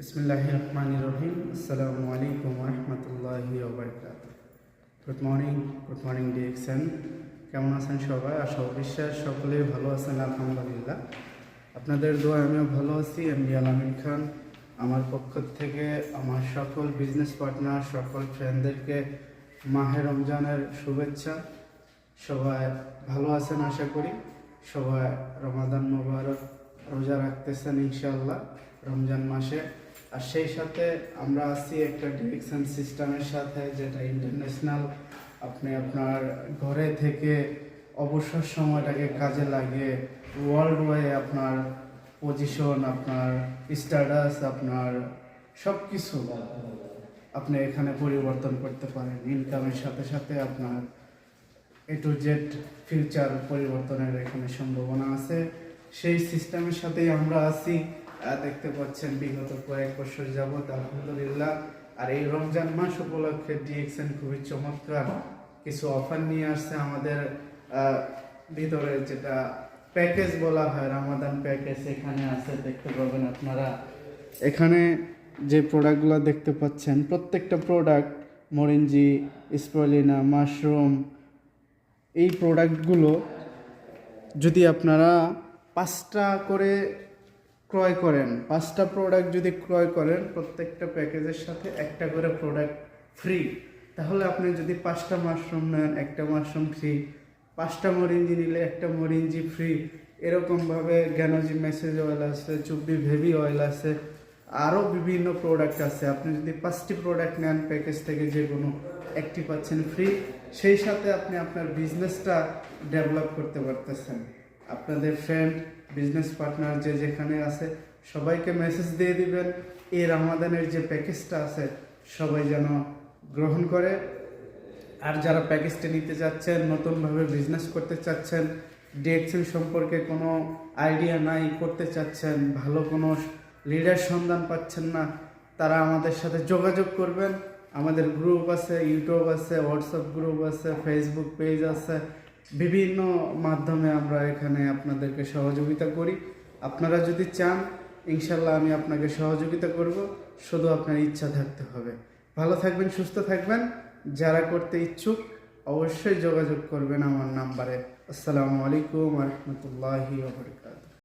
बिस्मिल्लाहिर्रहमानिर्रहीम अस्सलामु अलैकुम वरहमतुल्लाहि वबरकातुहू। गुड मर्निंग ডিএক্সএন, কেমন আছেন সবাই? আশা বিশ্বাস সকলেই ভালো আছেন আলহামদুলিল্লাহ। আপনাদের দোয়ায় আমিও ভালো আছি। এমডি আলামিন খান আমার পক্ষ থেকে আমার সকল বিজনেস পার্টনার, সকল ফ্রেন্ডদেরকে মাহে রমজানের শুভেচ্ছা। সবাই ভালো আছেন আশা করি। সবাই রমাদান মোবারক রোজা রাখতেছেন ইনশাআল্লাহ রমজান মাসে। আর সেই সাথে আমরা আছি একটা ডিরেকশন সিস্টেমের সাথে, যেটা ইন্টারন্যাশনাল। আপনি আপনার ঘরে থেকে অবসর সময়টাকে কাজে লাগিয়ে ওয়ার্ল্ড ওয়াইড আপনার পজিশন, আপনার স্ট্যাটাস, আপনার সব কিছু আপনি এখানে পরিবর্তন করতে পারেন। ইনকামের সাথে সাথে আপনার এ টু জেড ফিউচার পরিবর্তনের এখানে সম্ভাবনা আছে। সেই সিস্টেমের সাথেই আমরা আছি। দেখতে পাচ্ছেন বিগত কয়েক বছর যাবত আলহামদুলিল্লাহ। আর এই রমজান মাস উপলক্ষে ডিএক্সএন খুবই চমৎকার কিছু অফার নিয়ে আসছে আমাদের ভিতরে, যেটা প্যাকেজ বলা হয়, রমাদান প্যাকেজ এখানে আছে। দেখতে পাবেন আপনারা এখানে যে প্রোডাক্টগুলো দেখতে পাচ্ছেন, প্রত্যেকটা প্রোডাক্ট মরিঞ্জি, স্প্রুলিনা, মাশরুম, এই প্রোডাক্টগুলো যদি আপনারা 5টা করে ক্রয় করেন, 5টা প্রোডাক্ট যদি ক্রয় করেন, প্রত্যেকটা প্যাকেজের সাথে একটা করে প্রোডাক্ট ফ্রি। তাহলে আপনি যদি 5টা মাশরুম নেন, একটা মাশরুম ফ্রি, 5টা মরিঞ্জি নিলে একটা মরিঞ্জি ফ্রি। এরকমভাবে জ্ঞানজি মেসেজ অয়েল আছে, চুব্বি ভেবি অয়েল আছে, আরও বিভিন্ন প্রোডাক্ট আছে। আপনি যদি 5টি প্রোডাক্ট নেন প্যাকেজ থেকে, যে কোনো একটি পাচ্ছেন ফ্রি। সেই সাথে আপনি আপনার বিজনেসটা ডেভেলপ করতে পারতেছেন। আপনাদের ফ্রেন্ড, বিজনেস পার্টনার যে যেখানে আছে সবাইকে মেসেজ দিয়ে দিবেন এই রমাদানের যে প্যাকেজটা আছে সবাই যেন গ্রহণ করে। আর যারা প্যাকেজটা নিতে চাচ্ছেন, নতুনভাবে বিজনেস করতে চাচ্ছেন, ডিএক্সএন সম্পর্কে কোনো আইডিয়া নাই, করতে চাচ্ছেন, ভালো কোনো লিডার সন্ধান পাচ্ছেন না, তারা আমাদের সাথে যোগাযোগ করবেন। আমাদের গ্রুপ আছে, ইউটিউব আছে, হোয়াটসঅ্যাপ গ্রুপ আছে, ফেসবুক পেজ আছে, বিভিন্ন মাধ্যমে আমরা এখানে আপনাদেরকে সহযোগিতা করি। আপনারা যদি চান ইনশাল্লাহ আমি আপনাকে সহযোগিতা করব, শুধু আপনার ইচ্ছা থাকতে হবে। ভালো থাকবেন, সুস্থ থাকবেন। যারা করতে ইচ্ছুক অবশ্যই যোগাযোগ করবেন আমার নাম্বারে। আসসালামু আলাইকুম ওয়া রাহমাতুল্লাহি ওয়া বারাকাতুহু।